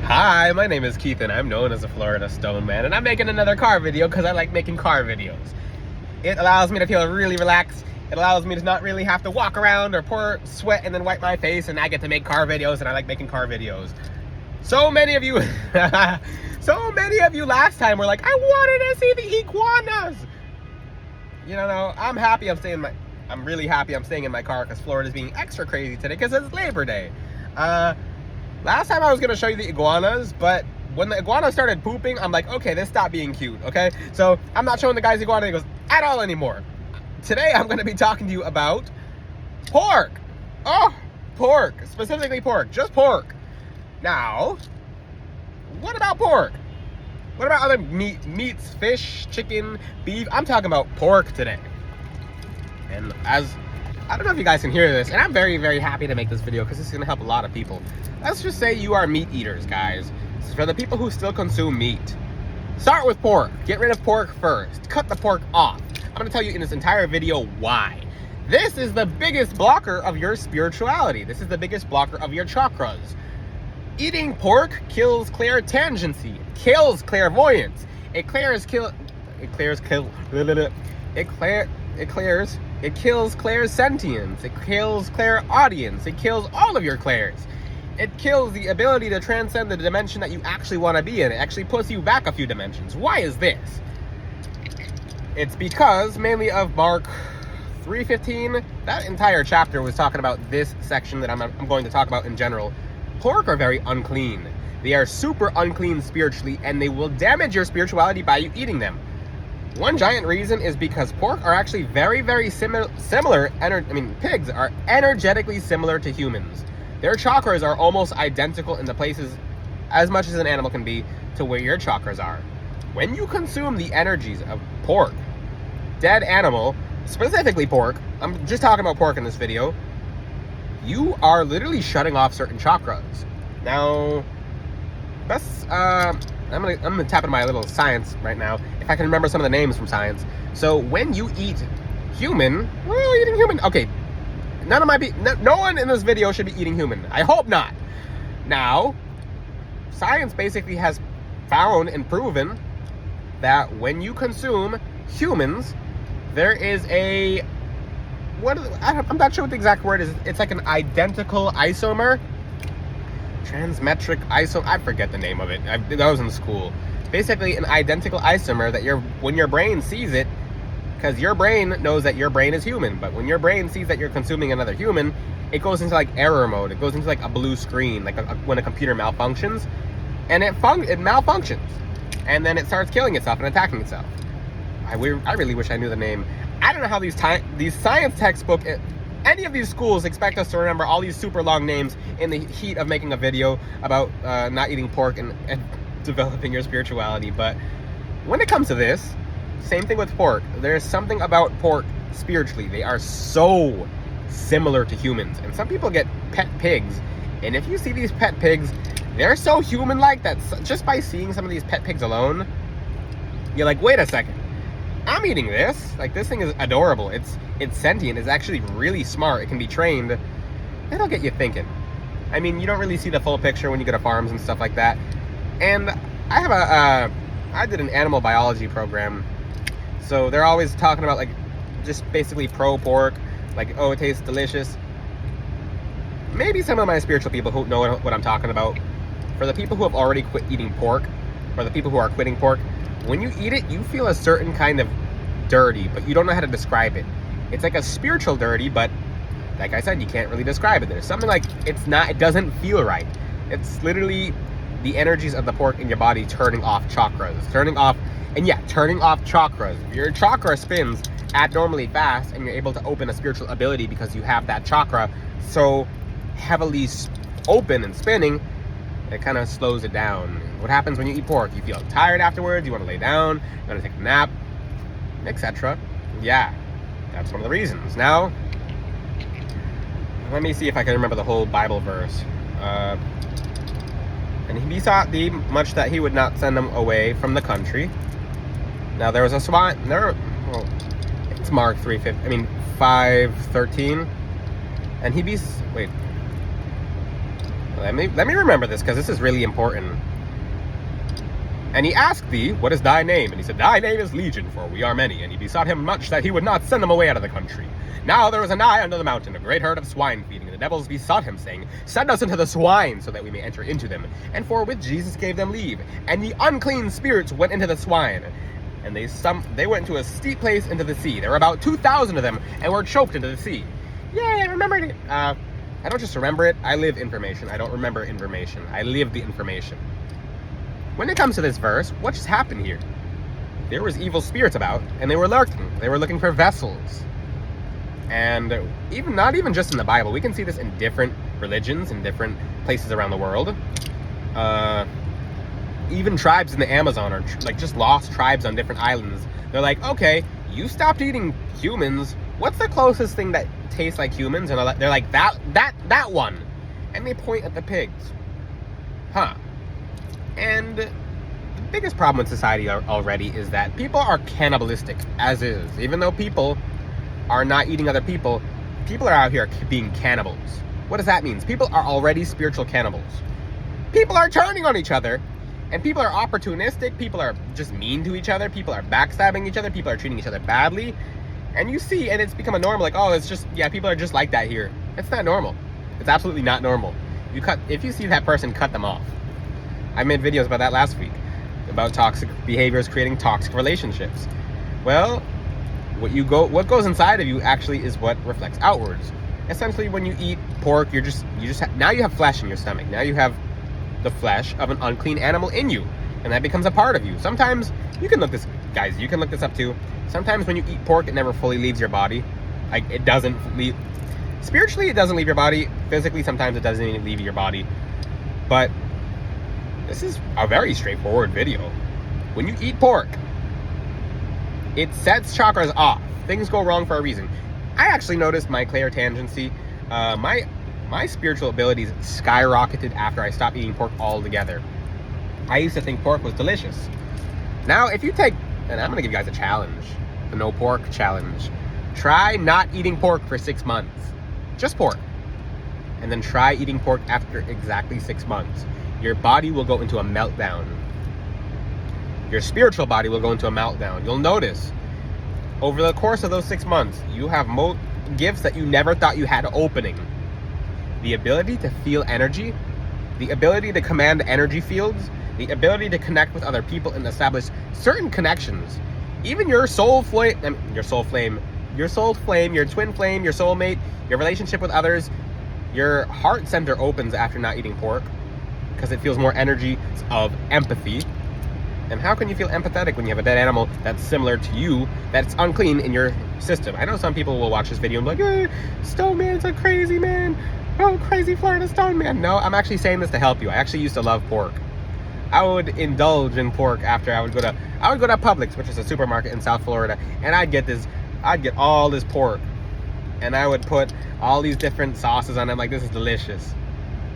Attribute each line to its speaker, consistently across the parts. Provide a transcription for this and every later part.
Speaker 1: Hi, my name is Keith and I'm known as the Florida Stone Man, and I'm making another car video because I like making car videos. It allows me to feel really relaxed. It allows me to not really have to walk around or pour sweat and then wipe my face, and I get to make car videos, and I like making car videos. So many of you last time were like, I wanted to see the iguanas. You know, I'm really happy I'm staying in my car because Florida's being extra crazy today because it's Labor Day. Last time I was going to show you the iguanas, but when the iguana started pooping, I'm like, okay, this stopped being cute, okay? So I'm not showing the guys iguana at all anymore. Today I'm going to be talking to you about pork. Oh, pork. Specifically pork. Just pork. Now, what about pork? What about other meats, fish, chicken, beef? I'm talking about pork today. And I don't know if you guys can hear this, and I'm very, very happy to make this video because this is going to help a lot of people. Let's just say you are meat eaters, guys. This is for the people who still consume meat. Start with pork. Get rid of pork first. Cut the pork off. I'm going to tell you in this entire video why. This is the biggest blocker of your spirituality. This is the biggest blocker of your chakras. Eating pork kills clairtangency, kills clairvoyance. It kills clairsentience, it kills clairaudience, it kills all of your clairs. It kills the ability to transcend the dimension that you actually want to be in. It actually puts you back a few dimensions. Why is this? It's because mainly of Mark 3:15. That entire chapter was talking about this section that I'm going to talk about in general. Pork are very unclean. They are super unclean spiritually, and they will damage your spirituality by you eating them. One giant reason is because pork are actually very, very similar. Pigs are energetically similar to humans. Their chakras are almost identical in the places, as much as an animal can be, to where your chakras are. When you consume the energies of pork, dead animal, specifically pork, I'm just talking about pork in this video, you are literally shutting off certain chakras. Now, I'm gonna tap into my little science right now, if I can remember some of the names from science. So when you eat human, eating human, okay, no one in this video should be eating human. I hope not. Now, science basically has found and proven that when you consume humans, there is I'm not sure what the exact word is. It's like an identical isomer. Transmetric isomer. I forget the name of it. That was in school. Basically, an identical isomer that when your brain sees it, because your brain knows that your brain is human, but when your brain sees that you're consuming another human, it goes into like error mode. It goes into like a blue screen, like when a computer malfunctions, and it malfunctions, and then it starts killing itself and attacking itself. I really wish I knew the name. I don't know how these science textbook, any of these schools expect us to remember all these super long names in the heat of making a video about not eating pork and developing your spirituality. But when it comes to this, same thing with pork. There's something about pork spiritually. They are so similar to humans. And some people get pet pigs. And if you see these pet pigs, they're so human-like that just by seeing some of these pet pigs alone, you're like, wait a second. I'm eating this. Like, this thing is adorable. It's sentient. It's actually really smart. It can be trained. It'll get you thinking. I mean, you don't really see the full picture when you go to farms and stuff like that. And I did an animal biology program. So they're always talking about, like, just basically pro-pork. Like, oh, it tastes delicious. Maybe some of my spiritual people who know what I'm talking about. For the people who have already quit eating pork, or the people who are quitting pork, when you eat it, you feel a certain kind of dirty, but you don't know how to describe it. It's like a spiritual dirty, but like I said, you can't really describe it. There's something like, it doesn't feel right. It's literally the energies of the pork in your body turning off chakras. Turning off chakras. If your chakra spins abnormally fast and you're able to open a spiritual ability because you have that chakra so heavily open and spinning, it kind of slows it down. What happens when you eat pork? You feel tired afterwards, you want to lay down, you want to take a nap, etc. Yeah, that's one of the reasons. Now, let me see if I can remember the whole Bible verse. And he besought thee much that he would not send them away from the country. Now there was a swine. It's Mark 5:13, and he Let me remember this, because this is really important. And he asked thee, what is thy name? And he said, thy name is Legion, for we are many. And he besought him much that he would not send them away out of the country. Now there was a nigh unto the mountain a great herd of swine feeding. And the devils besought him, saying, send us into the swine, so that we may enter into them. And forthwith Jesus gave them leave. And the unclean spirits went into the swine. And they went to a steep place into the sea. There were about 2,000 of them, and were choked into the sea. Yay, I remembered it. I don't just remember it, I live information. I don't remember information. I live the information. When it comes to this verse, what just happened here? There was evil spirits about, and they were lurking. They were looking for vessels. And not even just in the Bible. We can see this in different religions, in different places around the world. Even tribes in the Amazon, or like just lost tribes on different islands. They're like, okay, you stopped eating humans. What's the closest thing that tastes like humans? And they're like, that one. And they point at the pigs. Huh. And the biggest problem with society already is that people are cannibalistic, as is. Even though people are not eating other people, people are out here being cannibals. What does that mean? People are already spiritual cannibals. People are turning on each other, and people are opportunistic. People are just mean to each other. People are backstabbing each other. People are treating each other badly. And you see, and it's become a normal, like, oh, it's just, yeah, people are just like that here. It's not normal. It's absolutely not normal. If you see that person, cut them off. I made videos about that last week, about toxic behaviors creating toxic relationships. Well, what goes inside of you actually is what reflects outwards. Essentially, when you eat pork, now you have flesh in your stomach. Now you have the flesh of an unclean animal in you, and that becomes a part of you. Sometimes you can look this up too. Sometimes when you eat pork, it never fully leaves your body. Like, it doesn't leave spiritually. It doesn't leave your body. Physically, sometimes it doesn't even leave your body. But this is a very straightforward video. When you eat pork, it sets chakras off. Things go wrong for a reason. I actually noticed my clairtangency, my spiritual abilities skyrocketed after I stopped eating pork altogether. I used to think pork was delicious. Now, if you take, and I'm gonna give you guys a challenge, the no pork challenge. Try not eating pork for 6 months. Just pork. And then try eating pork after exactly 6 months. Your body will go into a meltdown. Your spiritual body will go into a meltdown. You'll notice, over the course of those 6 months, you have gifts that you never thought you had opening. The ability to feel energy, the ability to command energy fields, the ability to connect with other people and establish certain connections. Even your soul flame, your twin flame, your soulmate, your relationship with others, your heart center opens after not eating pork, because it feels more energy of empathy. And how can you feel empathetic when you have a dead animal that's similar to you, that's unclean in your system? I know some people will watch this video and be like, hey, Stone Man's a crazy man. Oh, crazy Florida Stone Man. No, I'm actually saying this to help you. I actually used to love pork. I would indulge in pork after I would go to Publix, which is a supermarket in South Florida, and I'd get all this pork, and I would put all these different sauces on it. I'm like, this is delicious.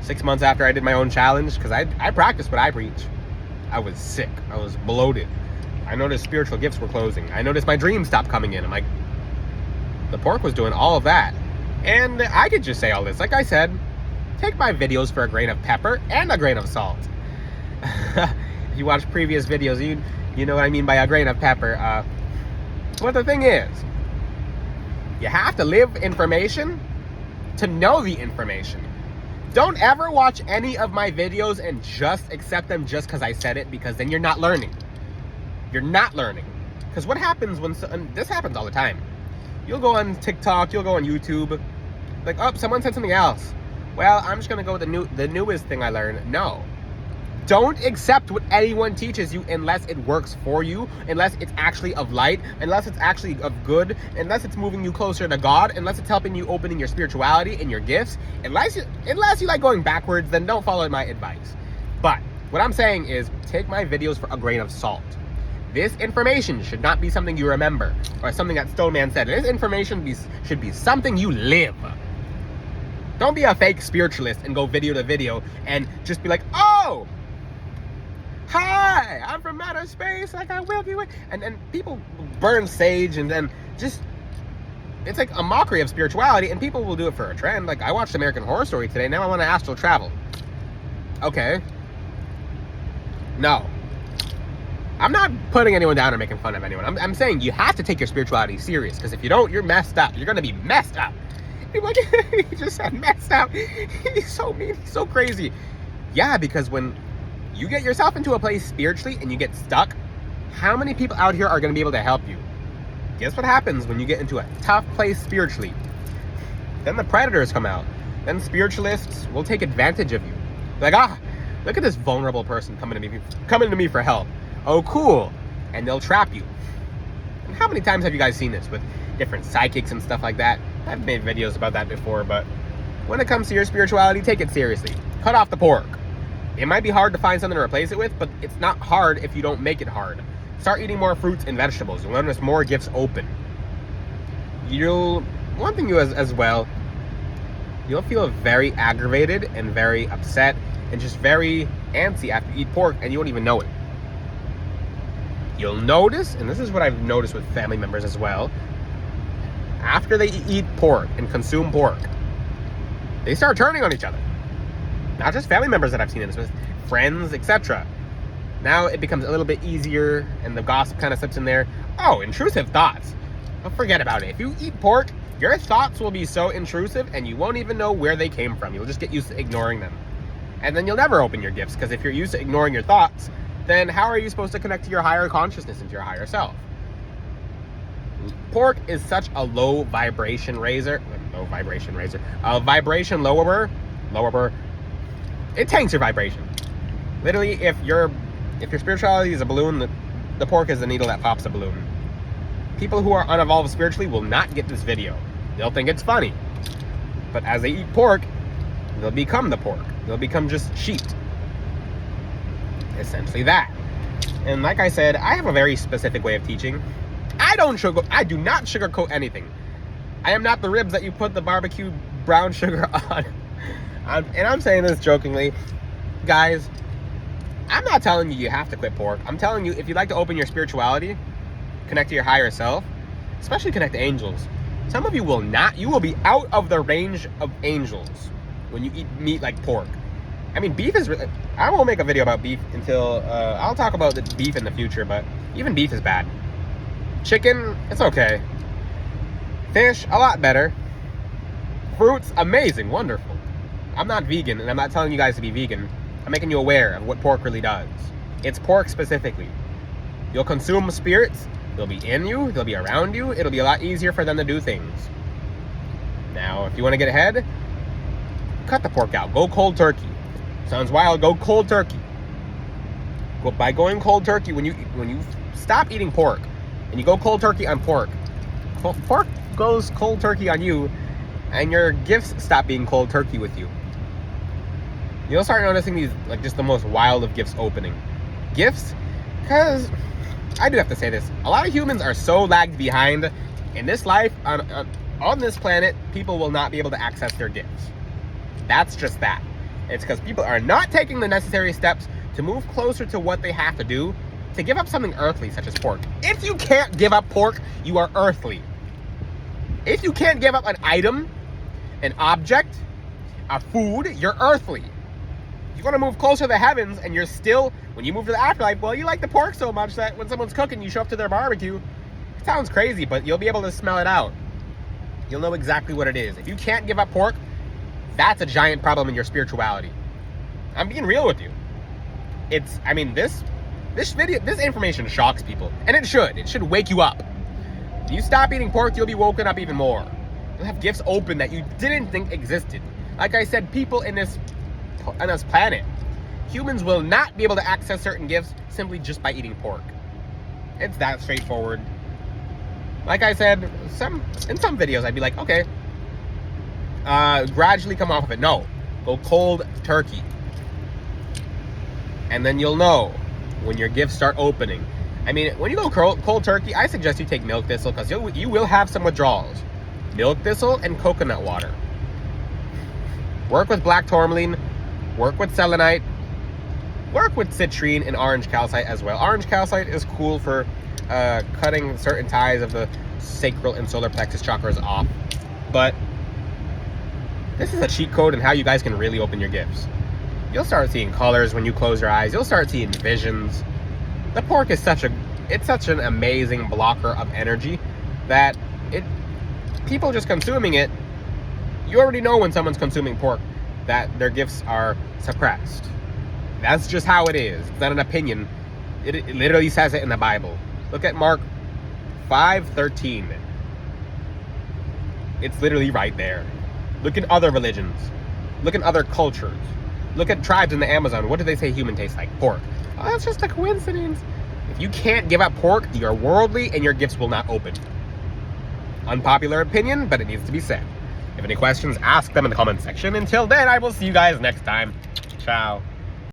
Speaker 1: 6 months after I did my own challenge, because I practice what I preach, I was sick. I was bloated. I noticed spiritual gifts were closing. I noticed my dreams stopped coming in. I'm like, the pork was doing all of that. And I could just say all this. Like I said, take my videos for a grain of pepper and a grain of salt. If you watch previous videos, you know what I mean by a grain of pepper. But the thing is, you have to live information to know the information. Don't ever watch any of my videos and just accept them just because I said it, because then you're not learning. You're not learning. Because what happens and this happens all the time. You'll go on TikTok, you'll go on YouTube, like, oh, someone said something else. Well, I'm just going to go with the newest thing I learned. No. Don't accept what anyone teaches you unless it works for you, unless it's actually of light, unless it's actually of good, unless it's moving you closer to God, unless it's helping you opening your spirituality and your gifts. Unless you like going backwards, then don't follow my advice. But what I'm saying is, take my videos for a grain of salt. This information should not be something you remember or something that Stone Man said. This information should be something you live. Don't be a fake spiritualist and go video to video and just be like, oh, hi, I'm from outer space, like I will be with, and then people burn sage, and then just, it's like a mockery of spirituality, and people will do it for a trend. Like, I watched American Horror Story today, now I want to astral travel. Okay. No. I'm not putting anyone down or making fun of anyone. I'm saying you have to take your spirituality serious, because if you don't, you're messed up. You're going to be messed up. People like, he just said messed up. He's so mean. He's so crazy. Yeah, because when you get yourself into a place spiritually and you get stuck, how many people out here are going to be able to help you? Guess what happens when you get into a tough place spiritually? Then the predators come out. Then spiritualists will take advantage of you. Like, look at this vulnerable person coming to me for help. Oh, cool. And they'll trap you. And how many times have you guys seen this with different psychics and stuff like that? I've made videos about that before, but when it comes to your spirituality, take it seriously. Cut off the pork. It might be hard to find something to replace it with, but it's not hard if you don't make it hard. Start eating more fruits and vegetables. You'll notice more gifts open. One thing as well, you'll feel very aggravated and very upset and just very antsy after you eat pork, and you won't even know it. You'll notice, and this is what I've noticed with family members as well, after they eat pork and consume pork, they start turning on each other. Not just family members that I've seen this with, friends, etc. Now it becomes a little bit easier, and the gossip kind of slips in there. Oh, intrusive thoughts. But forget about it. If you eat pork, your thoughts will be so intrusive, and you won't even know where they came from. You'll just get used to ignoring them. And then you'll never open your gifts, because if you're used to ignoring your thoughts, then how are you supposed to connect to your higher consciousness and to your higher self? Pork is such a low vibration raiser. A vibration lowerer. It tanks your vibration. Literally, if your spirituality is a balloon, the pork is the needle that pops the balloon. People who are unevolved spiritually will not get this video. They'll think it's funny. But as they eat pork, they'll become the pork. They'll become just sheep. Essentially that. And like I said, I have a very specific way of teaching. I do not sugarcoat anything. I am not the ribs that you put the barbecue brown sugar on. And I'm saying this jokingly. Guys, I'm not telling you have to quit pork. I'm telling you, if you'd like to open your spirituality, connect to your higher self, especially connect to angels. Some of you will not. You will be out of the range of angels when you eat meat like pork. I mean, beef is... I won't make a video about beef until... I'll talk about the beef in the future, but even beef is bad. Chicken, it's okay. Fish, a lot better. Fruits, amazing, wonderful. I'm not vegan, and I'm not telling you guys to be vegan. I'm making you aware of what pork really does. It's pork specifically. You'll consume spirits. They'll be in you. They'll be around you. It'll be a lot easier for them to do things. Now, if you want to get ahead, cut the pork out. Go cold turkey. Sounds wild. Go cold turkey. By going cold turkey, when you stop eating pork and you go cold turkey on pork goes cold turkey on you, and your gifts stop being cold turkey with you. You'll start noticing these, like, just the most wild of gifts opening. Gifts, because I do have to say this, a lot of humans are so lagged behind in this life. On this planet, people will not be able to access their gifts. That's just that. It's because people are not taking the necessary steps to move closer to what they have to do to give up something earthly, such as pork. If you can't give up pork, you are earthly. If you can't give up an item, an object, a food, you're earthly. You want to move closer to the heavens, and you're still, when you move to the afterlife, well, you like the pork so much that when someone's cooking, you show up to their barbecue. It sounds crazy, but you'll be able to smell it out. You'll know exactly what it is. If you can't give up pork, that's a giant problem in your spirituality. I'm being real with you. This information shocks people, and it should wake you up. If you stop eating pork, you'll be woken up even more. You'll have gifts open that you didn't think existed. Like I said, people on this planet, humans will not be able to access certain gifts simply just by eating pork. It's that straightforward. Like I said, in some videos I'd be like, okay, gradually come off of it. No, go cold turkey. And then you'll know when your gifts start opening. I mean, when you go cold turkey, I suggest you take milk thistle, because you will have some withdrawals. Milk thistle and coconut water. Work with black tourmaline. Work with selenite. Work with citrine and orange calcite as well. Orange calcite is cool for cutting certain ties of the sacral and solar plexus chakras off. But this is a cheat code on how you guys can really open your gifts. You'll start seeing colors when you close your eyes. You'll start seeing visions. The pork is such an amazing blocker of energy that people just consuming it, you already know when someone's consuming pork that their gifts are suppressed. That's just how it is. It's not an opinion. It literally says it in the Bible. Look at Mark 5:13. It's literally right there. Look at other religions. Look at other cultures. Look at tribes in the Amazon. What do they say human tastes like? Pork. Oh, that's just a coincidence. If you can't give up pork, you're worldly and your gifts will not open. Unpopular opinion, but it needs to be said. If you have any questions, ask them in the comment section. Until then, I will see you guys next time. Ciao.